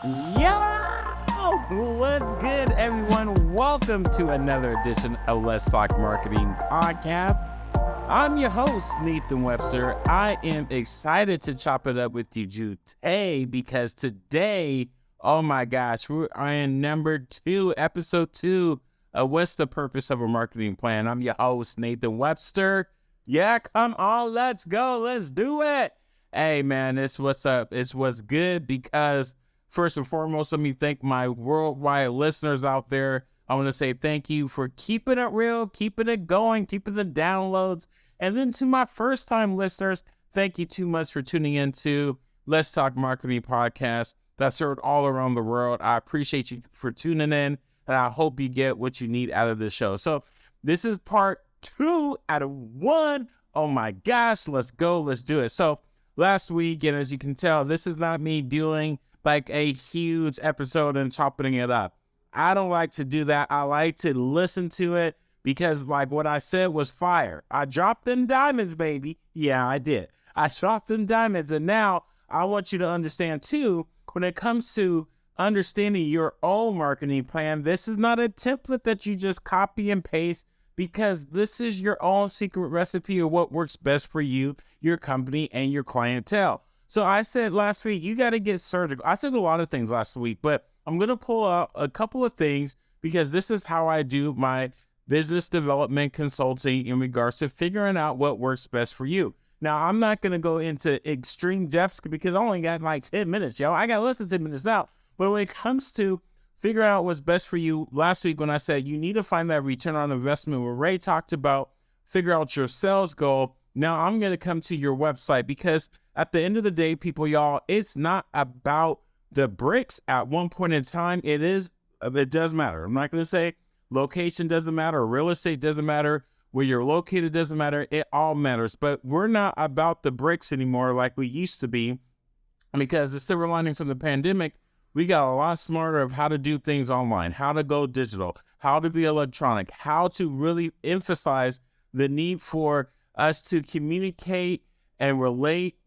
Yo! What's good, everyone? Welcome to another edition of Let's Talk Marketing Podcast. I'm your host, Nathan Webster. I am excited to chop it up with you today because today, oh my gosh, we are in number 2, episode 2 of What's the Purpose of a Marketing Plan. I'm your host, Nathan Webster. Yeah, come on, let's go. Let's do it. Hey, man, it's what's up. It's what's good because first and foremost, let me thank my worldwide listeners out there. I want to say thank you for keeping it real, keeping it going, keeping the downloads. And then to my first-time listeners, thank you too much for tuning in to Let's Talk Marketing Podcast that's heard all around the world. I appreciate you for tuning in, and I hope you get what you need out of this show. So this is part 2 out of 1. Oh my gosh, let's go. Let's do it. So last week, and as you can tell, this is not me doing like a huge episode and chopping it up. I don't like to do that. I like to listen to it because like what I said was fire. I dropped them diamonds, baby. Yeah, I did. I dropped them diamonds. And now I want you to understand too, when it comes to understanding your own marketing plan, this is not a template that you just copy and paste because this is your own secret recipe of what works best for you, your company, and your clientele. So I said last week, you got to get surgical. I said a lot of things last week, but I'm going to pull out a couple of things because this is how I do my business development consulting in regards to figuring out what works best for you. Now, I'm not going to go into extreme depths because I only got like 10 minutes, yo. I got less than 10 minutes now. But when it comes to figuring out what's best for you, last week when I said you need to find that return on investment, where Ray talked about figure out your sales goal. Now I'm going to come to your website because at the end of the day, people, y'all, it's not about the bricks at one point in time. It does matter. I'm not going to say location doesn't matter. Real estate doesn't matter. Where you're located doesn't matter. It all matters. But we're not about the bricks anymore like we used to be because the silver lining from the pandemic, we got a lot smarter of how to do things online, how to go digital, how to be electronic, how to really emphasize the need for us to communicate and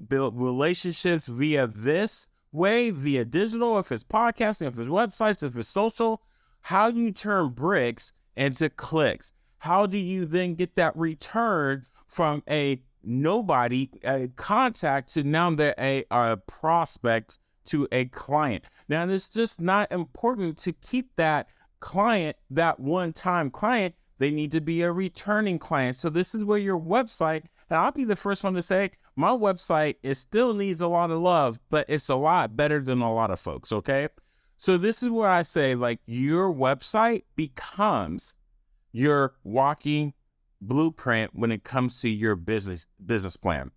build relationships via this way, via digital, if it's podcasting, if it's websites, if it's social. How do you turn bricks into clicks? How do you then get that return from a nobody, a contact, to now they're a prospect to a client? Now, it's just not important to keep that client, that one-time client. They need to be a returning client. So this is where your website, and I'll be the first one to say, my website, it still needs a lot of love, but it's a lot better than a lot of folks, okay? So this is where I say, like, your website becomes your walking blueprint when it comes to your business plan.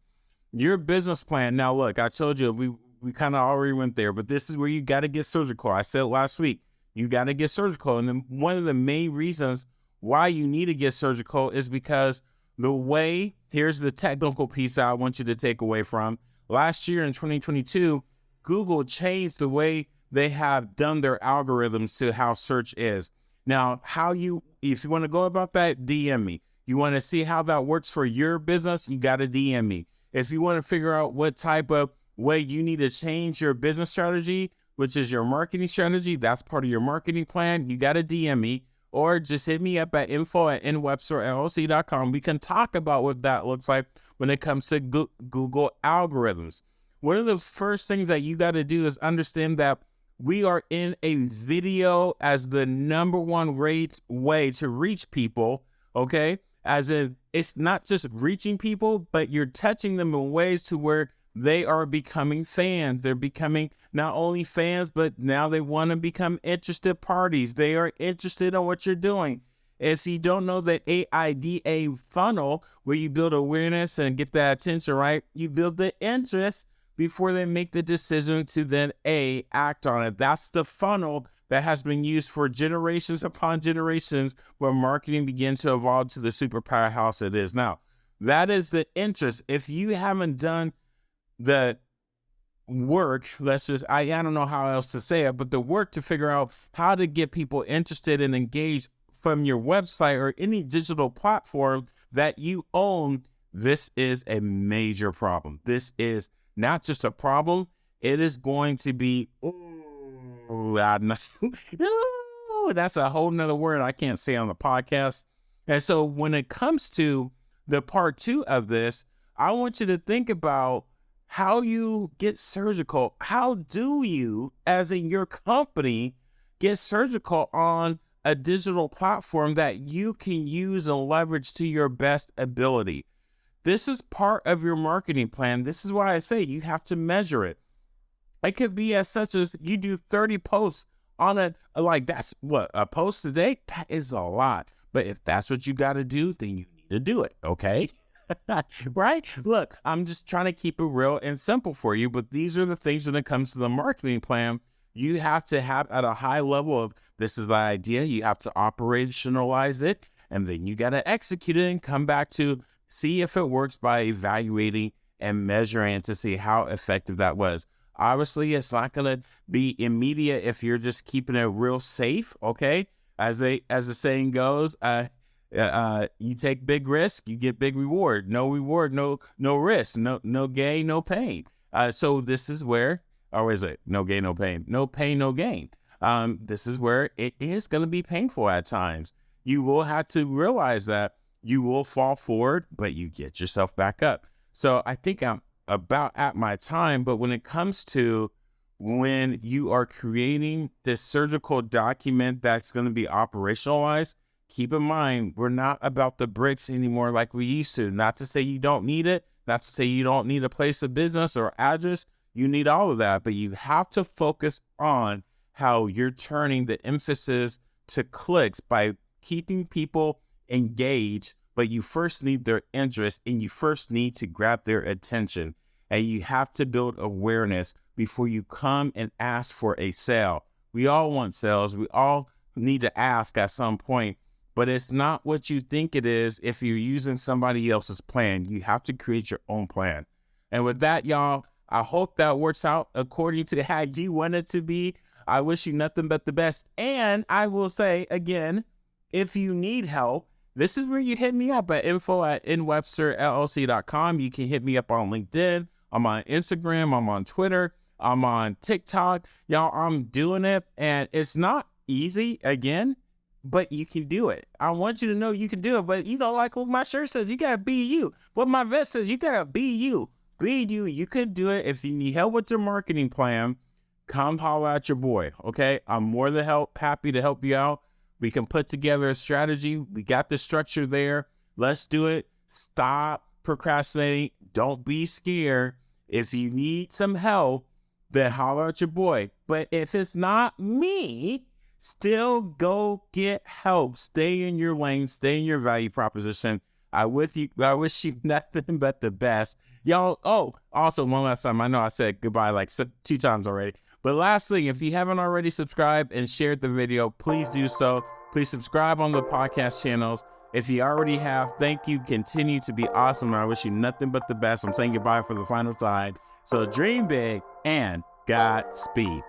Your business plan, now look, I told you, we kind of already went there, but this is where you got to get surgical. I said last week, you got to get surgical. And then one of the main reasons why you need to get surgical is because here's the technical piece I want you to take away from. Last year in 2022, Google changed the way they have done their algorithms to how search is. Now, if you want to go about that, DM me. You want to see how that works for your business, you got to DM me. If you want to figure out what type of way you need to change your business strategy, which is your marketing strategy, that's part of your marketing plan, you got to DM me or just hit me up at info@nwebsterllc.com. We can talk about what that looks like when it comes to Google algorithms. One of the first things that you got to do is understand that we are in a video as the number one way to reach people, okay? As in, it's not just reaching people, but you're touching them in ways to where they are becoming fans. They're becoming not only fans, but now they want to become interested parties. They are interested in what you're doing. If you don't know the AIDA funnel, where you build awareness and get that attention, right? You build the interest before they make the decision to then act on it. That's the funnel that has been used for generations upon generations where marketing began to evolve to the super powerhouse it is now. That is the interest. If you haven't done the work, I don't know how else to say it, but the work to figure out how to get people interested and engaged from your website or any digital platform that you own, this is a major problem. This is not just a problem, it is going to be That's a whole nother word I can't say on the podcast. And so when it comes to the part 2 of this, I want you to think about how you get surgical. How do you, as in your company, get surgical on a digital platform that you can use and leverage to your best ability? This is part of your marketing plan. This is why I say you have to measure it. It could be as such as you do 30 posts on that's what, a post a day? That is a lot. But if that's what you got to do, then you need to do it. Okay. Right? Look, I'm just trying to keep it real and simple for you, but these are the things when it comes to the marketing plan you have to have at a high level of this is the idea. You have to operationalize it, and then you got to execute it and come back to see if it works by evaluating and measuring to see how effective that was. Obviously, it's not going to be immediate if you're just keeping it real safe. Okay. As the saying goes, you take big risk, you get big reward. No reward, no risk, no gain, no pain. So this is where, or is it no gain, no pain? No pain, no gain. This is where it is going to be painful at times. You will have to realize that you will fall forward, but you get yourself back up. So I think I'm about at my time, but when it comes to when you are creating this surgical document that's going to be operationalized, keep in mind, we're not about the bricks anymore like we used to. Not to say you don't need it, not to say you don't need a place of business or address. You need all of that, but you have to focus on how you're turning the emphasis to clicks by keeping people engaged, but you first need their interest and you first need to grab their attention. And you have to build awareness before you come and ask for a sale. We all want sales. We all need to ask at some point, but it's not what you think it is if you're using somebody else's plan. You have to create your own plan. And with that, y'all, I hope that works out according to how you want it to be. I wish you nothing but the best. And I will say again, if you need help, this is where you hit me up at info@nwebsterllc.com. You can hit me up on LinkedIn. I'm on Instagram. I'm on Twitter. I'm on TikTok. Y'all, I'm doing it. And it's not easy, again, but you can do it. I want you to know you can do it. But, like what my shirt says, you got to be you. What my vest says, you got to be you. Be you. You can do it. If you need help with your marketing plan, come holler at your boy, okay? I'm more than happy to help you out. We can put together a strategy. We got the structure there. Let's do it. Stop procrastinating. Don't be scared. If you need some help, then holler at your boy. But if it's not me, still go get help. Stay in your lane. Stay in your value proposition. I wish you nothing but the best. Y'all, also one last time. I know I said goodbye like 2 times already. But last thing, if you haven't already subscribed and shared the video, please do so. Please subscribe on the podcast channels. If you already have, thank you. Continue to be awesome. And I wish you nothing but the best. I'm saying goodbye for the final time. So dream big and Godspeed.